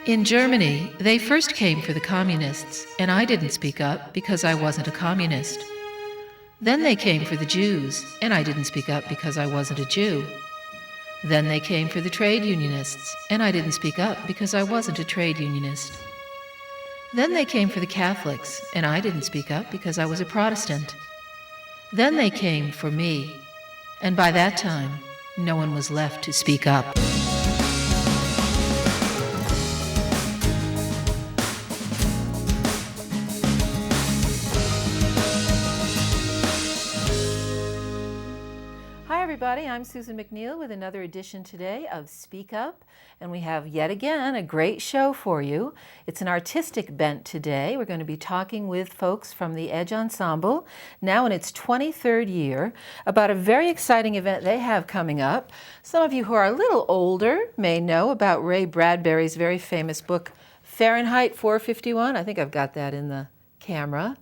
In Germany, they first came for the communists, and I didn't speak up because I wasn't a communist. Then they came for the Jews, and I didn't speak up because I wasn't a Jew. Then they came for the trade unionists, and I didn't speak up because I wasn't a trade unionist. Then they came for the Catholics, and I didn't speak up because I was a Protestant. Then they came for me, and by that time, no one was left to speak up. Everybody, I'm Susan McNeil with another edition today of Speak Up, and we have yet again a great show for you. It's an artistic bent today. We're going to be talking with folks from the Edge Ensemble, now in its 23rd year, about a very exciting event they have coming up. Some of you who are a little older may know about Ray Bradbury's very famous book, Fahrenheit 451. I think I've got that in the camera.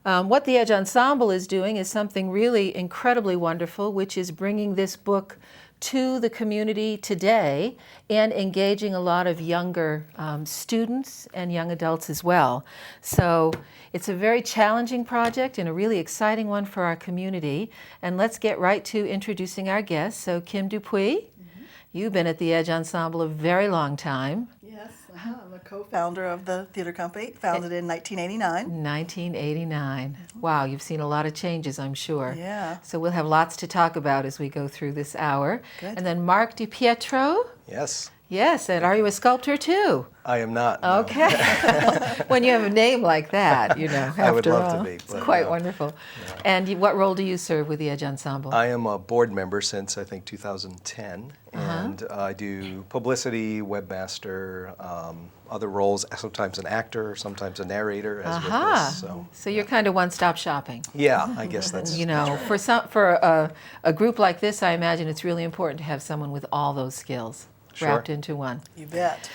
What the Edge Ensemble is doing is something really incredibly wonderful, which is bringing this book to the community today and engaging a lot of younger students and young adults as well. So it's a very challenging project and a really exciting one for our community. And let's get right to introducing our guests. So Kim Dupuis, you've been at the Edge Ensemble a very long time. Yes, I'm a co-founder of the theater company, founded in 1989. 1989. Wow, you've seen a lot of changes, I'm sure. Yeah. So we'll have lots to talk about as we go through this hour. Good. And then Mark DiPietro. Yes. Yes, and are you a sculptor too? I am not. No. Okay. When you have a name like that, you know, after I would love all, to be. it's quite wonderful. Yeah. And what role do you serve with the Edge Ensemble? I am a board member since, I think, 2010. And I do publicity, webmaster, other roles, sometimes an actor, sometimes a narrator, as with this. So you're kind of one-stop shopping. Yeah, I guess that's You know, for a group like this, I imagine it's really important to have someone with all those skills wrapped into one. You bet.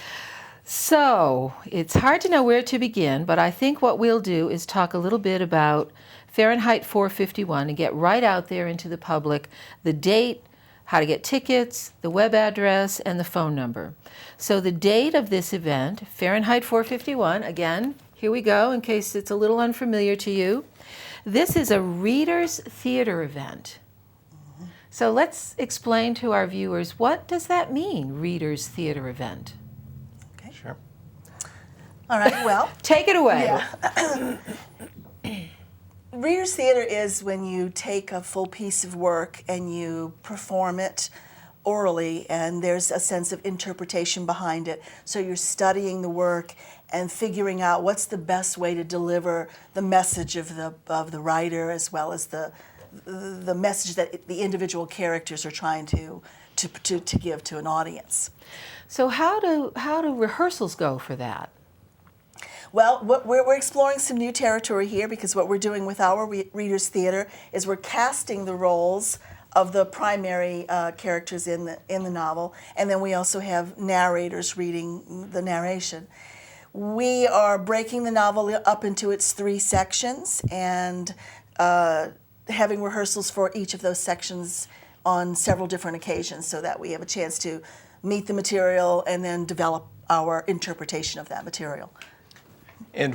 So it's hard to know where to begin, but I think what we'll do is talk a little bit about Fahrenheit 451 and get right out there into the public, the date, how to get tickets, the web address, and the phone number. So the date of this event, Fahrenheit 451, again, here we go in case it's a little unfamiliar to you. This is a readers' theater event. So let's explain to our viewers, what does that mean, readers' theater event? Okay. Sure. All right, well. Take it away. Yeah. Reader's theater is when you take a full piece of work and you perform it orally, and there's a sense of interpretation behind it. So you're studying the work and figuring out what's the best way to deliver the message of the writer, as well as the message that the individual characters are trying to give to an audience. So how do rehearsals go for that? Well, we're exploring some new territory here, because what we're doing with our Readers Theater is we're casting the roles of the primary characters in the novel, and then we also have narrators reading the narration. We are breaking the novel up into its 3 sections and having rehearsals for each of those sections on several different occasions, so that we have a chance to meet the material and then develop our interpretation of that material. And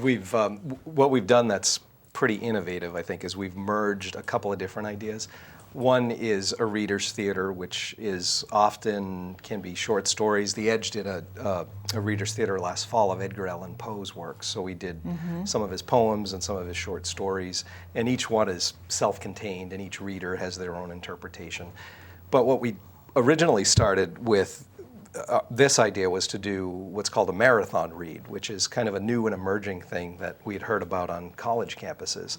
what we've done that's pretty innovative, I think, is we've merged a couple of different ideas. One is a reader's theater, which can be short stories. The Edge did a reader's theater last fall of Edgar Allan Poe's works. So we did some of his poems and some of his short stories, and each one is self-contained, and each reader has their own interpretation. But what we originally started with, this idea was to do what's called a marathon read, which is kind of a new and emerging thing that we had heard about on college campuses.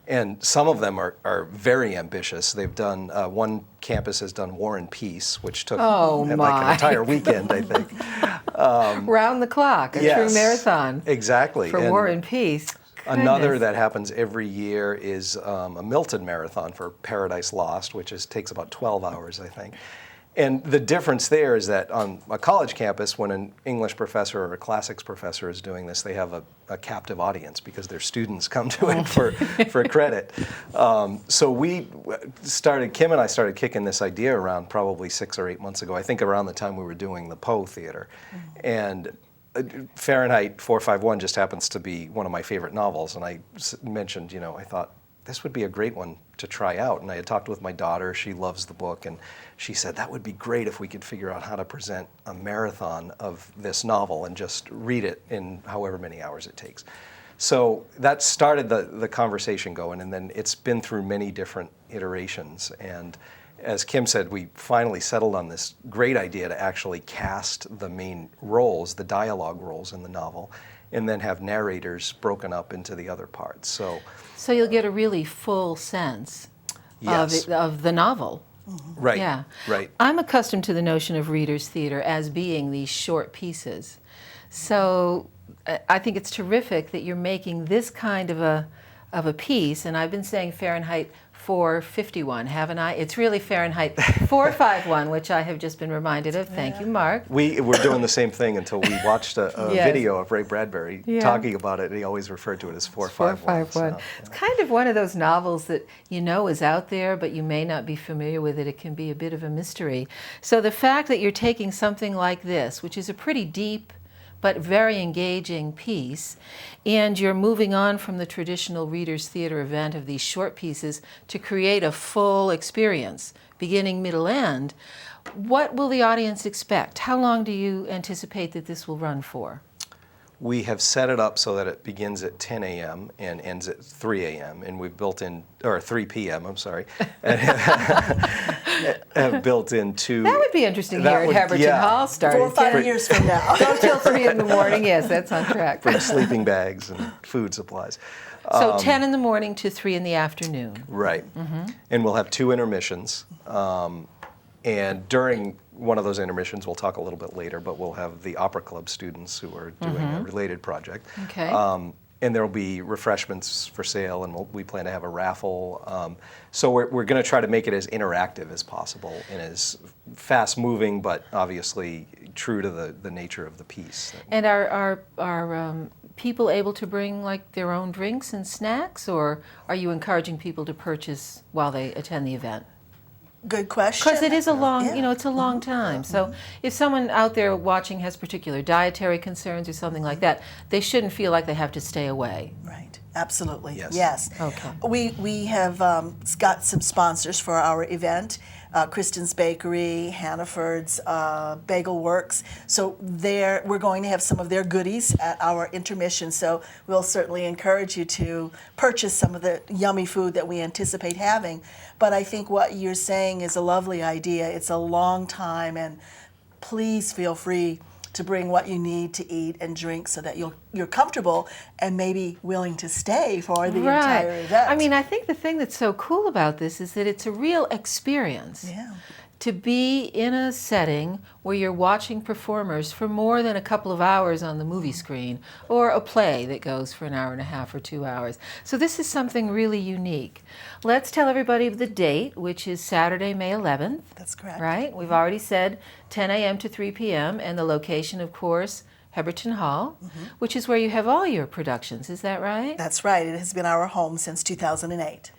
And some of them are very ambitious. They've done, one campus has done War and Peace, which took like an entire weekend, I think. Round the clock, a true marathon. Exactly. For War and Peace. Another that happens every year is a Milton Marathon for Paradise Lost, which takes about 12 hours, I think. And the difference there is that on a college campus, when an English professor or a classics professor is doing this, they have a captive audience because their students come to it for credit. So Kim and I started kicking this idea around probably 6 or 8 months ago, I think around the time we were doing the Poe Theater. And Fahrenheit 451 just happens to be one of my favorite novels, and I mentioned, I thought this would be a great one to try out. And I had talked with my daughter, she loves the book, and she said that would be great if we could figure out how to present a marathon of this novel and just read it in however many hours it takes. So that started the conversation going, and then it's been through many different iterations. And as Kim said, we finally settled on this great idea to actually cast the main roles, the dialogue roles in the novel, and then have narrators broken up into the other parts. So you'll get a really full sense Yes. of the novel. Right. Yeah. Right. I'm accustomed to the notion of readers' theater as being these short pieces. So I think it's terrific that you're making this kind of a piece, and I've been saying Fahrenheit 451, haven't I? It's really Fahrenheit 451, which I have just been reminded of. Thank you, Mark. We were doing the same thing until we watched a Yes. video of Ray Bradbury talking about it, and he always referred to it as 451. 451. It's kind of one of those novels that you know is out there, but you may not be familiar with it. It can be a bit of a mystery. So the fact that you're taking something like this, which is a pretty deep but very engaging piece, and you're moving on from the traditional readers' theater event of these short pieces to create a full experience, beginning, middle, end. What will the audience expect? How long do you anticipate that this will run for? We have set it up so that it begins at 10 a.m. and ends at 3 a.m. and we've built in, or 3 p.m., I'm sorry, have built in two. That would be interesting That here at would- Heberton yeah. Hall, starting 4 or 5 years from now. Go till 3 in the morning. Yes, that's on track. Bring sleeping bags and food supplies. So 10 in the morning to 3 in the afternoon. Right. And we'll have 2 intermissions. And during one of those intermissions, we'll talk a little bit later, but we'll have the Opera Club students who are doing a related project. Okay. And there will be refreshments for sale, and we plan to have a raffle. So we're going to try to make it as interactive as possible and as fast-moving, but obviously true to the nature of the piece. And are people able to bring like their own drinks and snacks, or are you encouraging people to purchase while they attend the event? Good question. Because it is a long, Yeah. it's a long time. So if someone out there watching has particular dietary concerns or something like that, they shouldn't feel like they have to stay away. Right. Absolutely. Yes. Yes. Okay. We have got some sponsors for our event. Kristen's Bakery, Hannaford's Bagel Works. So we're going to have some of their goodies at our intermission. So we'll certainly encourage you to purchase some of the yummy food that we anticipate having. But I think what you're saying is a lovely idea. It's a long time, and please feel free to bring what you need to eat and drink so that you're comfortable and maybe willing to stay for the entire event. I mean, I think the thing that's so cool about this is that it's a real experience. Yeah. To be in a setting where you're watching performers for more than a couple of hours on the movie screen, or a play that goes for an hour and a half or 2 hours. So this is something really unique. Let's tell everybody the date, which is Saturday, May 11th. That's correct. Right? We've already said 10 a.m. to 3 p.m. and the location, of course, Heberton Hall, which is where you have all your productions. Is that right? That's right. It has been our home since 2008.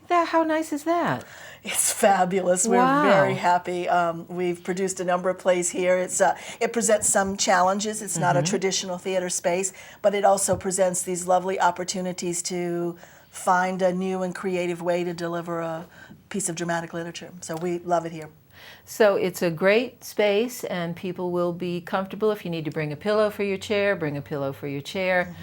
How nice is that? It's fabulous. Wow. We're very happy. We've produced a number of plays here. It presents some challenges. It's not a traditional theater space, but it also presents these lovely opportunities to find a new and creative way to deliver a piece of dramatic literature. So we love it here. So it's a great space, and people will be comfortable. If you need to bring a pillow for your chair, bring a pillow for your chair.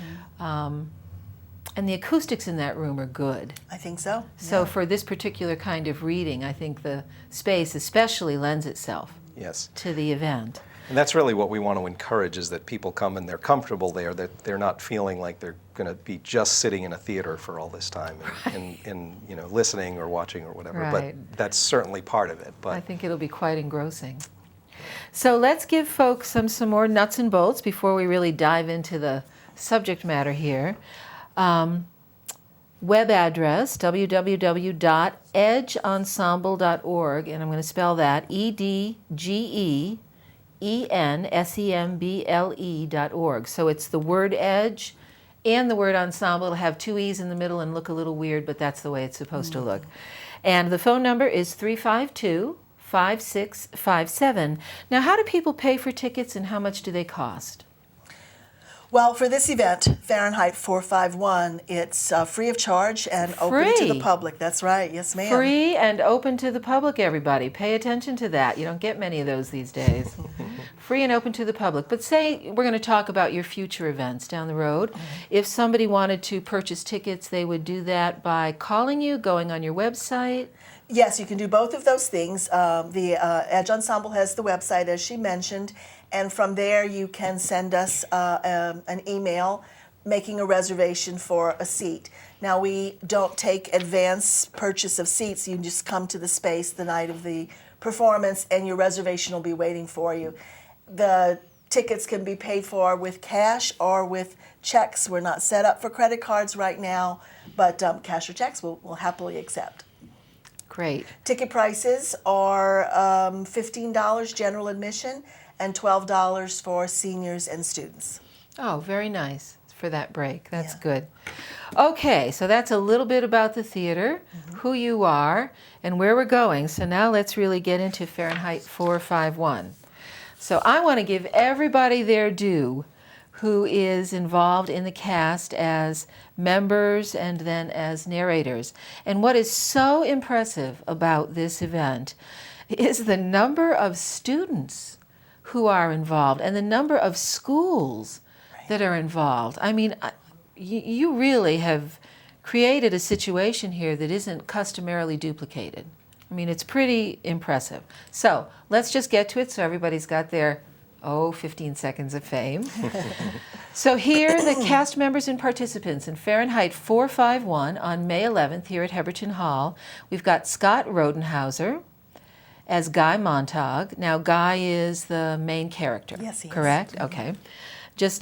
And the acoustics in that room are good. I think so. So for this particular kind of reading, I think the space especially lends itself Yes. to the event. And that's really what we want to encourage, is that people come and they're comfortable there, that they're not feeling like they're going to be just sitting in a theater for all this time and listening or watching or whatever. Right. But that's certainly part of it. I But think it'll be quite engrossing. So let's give folks some more nuts and bolts before we really dive into the subject matter here. Web address, www.edgeensemble.org, and I'm going to spell that EDGEENSEMBLE.org. So it's the word edge and the word ensemble. It'll have 2 E's in the middle and look a little weird, but that's the way it's supposed to look. And the phone number is 352-5657. Now, how do people pay for tickets, and how much do they cost? Well, for this event, Fahrenheit 451, it's free of charge and open to the Free? public. That's right. Yes, ma'am. Free and open to the public, everybody. Pay attention to that. You don't get many of those these days. Free and open to the public. But say we're going to talk about your future events down the road. If somebody wanted to purchase tickets, they would do that by calling you, going on your website. Yes, you can do both of those things. The Edge Ensemble has the website, as she mentioned, and from there you can send us an email making a reservation for a seat. Now, we don't take advance purchase of seats. You just come to the space the night of the performance and your reservation will be waiting for you. The tickets can be paid for with cash or with checks. We're not set up for credit cards right now, but cash or checks we'll happily accept. Great. Ticket prices are $15 general admission and $12 for seniors and students. Oh, very nice for that break. That's Yeah. good. Okay, so that's a little bit about the theater, who you are, and where we're going. So now let's really get into Fahrenheit 451. So I want to give everybody their due who is involved in the cast as members and then as narrators. And what is so impressive about this event is the number of students who are involved and the number of schools that are involved. I mean, you really have created a situation here that isn't customarily duplicated. I mean, it's pretty impressive. So let's just get to it so everybody's got their 15 seconds of fame. So here are the cast members and participants in Fahrenheit 451 on May 11th here at Heberton Hall. We've got Scott Rodenhauser as Guy Montag. Now, Guy is the main character. Yes, he is. Correct? Okay.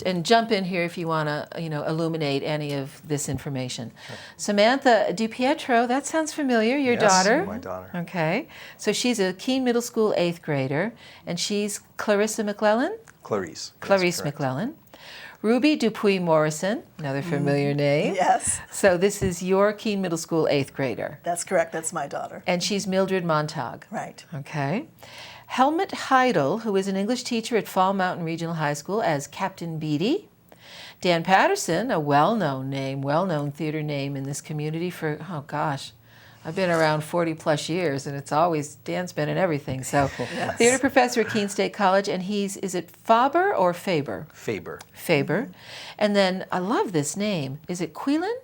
And jump in here if you want to, illuminate any of this information. Sure. Samantha DiPietro, that sounds familiar, your daughter. Yes, my daughter. Okay. So she's a Keene Middle School 8th grader, and she's Clarissa McClellan? Clarice. Clarice Yes, correct. McClellan. Ruby Dupuis Morrison, another familiar name. Yes, So this is your Keene Middle School 8th grader. that's correct. That's my daughter. And she's Mildred Montag. Right. Okay. Helmut Heidel, who is an English teacher at Fall Mountain Regional High School, as Captain Beatty. Dan Patterson, a well-known name, well-known theater name in this community for, I've been around 40 plus years, and it's always, Dan's been in everything. So, Yes. theater professor at Keene State College, and is it Faber or Faber? Faber. Faber. And then, I love this name. Is it Quillen?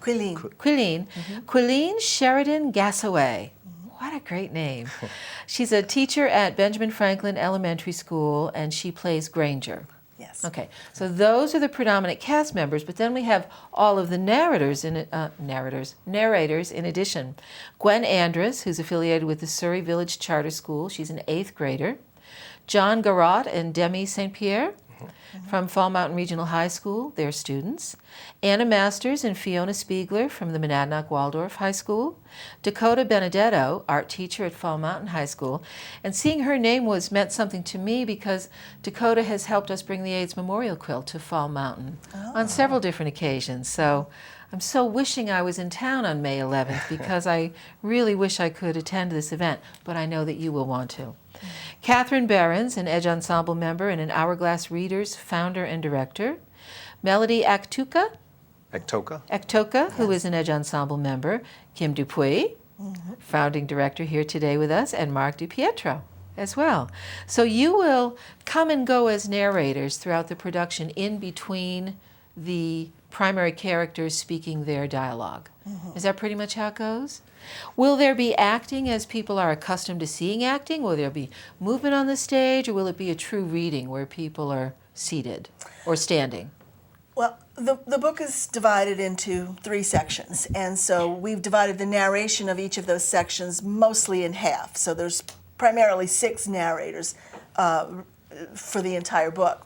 Quilleen. Quilleen. Quilleen Sheridan Gassaway. What a great name. She's a teacher at Benjamin Franklin Elementary School, and she plays Granger. Yes. Okay, so those are the predominant cast members, but then we have all of the narrators in addition. Gwen Andrus, who's affiliated with the Surrey Village Charter School. She's an 8th grader. John Garrott and Demi St. Pierre from Fall Mountain Regional High School, they're students. Anna Masters and Fiona Spiegler from the Monadnock Waldorf High School. Dakota Benedetto, art teacher at Fall Mountain High School. And seeing her name meant something to me because Dakota has helped us bring the AIDS Memorial Quilt to Fall Mountain on several different occasions. So I'm so wishing I was in town on May 11th because I really wish I could attend this event, but I know that you will want to. Catherine Behrens, an Edge Ensemble member and an Hourglass Readers founder and director. Melody Aktoka, who is an Edge Ensemble member. Kim Dupuis, founding director here today with us, and Mark DiPietro as well. So you will come and go as narrators throughout the production in between the primary characters speaking their dialogue. Is that pretty much how it goes? Will there be acting as people are accustomed to seeing acting? Will there be movement on the stage, or will it be a true reading where people are seated or standing? Well, the book is divided into 3 sections, and so we've divided the narration of each of those sections mostly in half. So there's primarily 6 narrators for the entire book.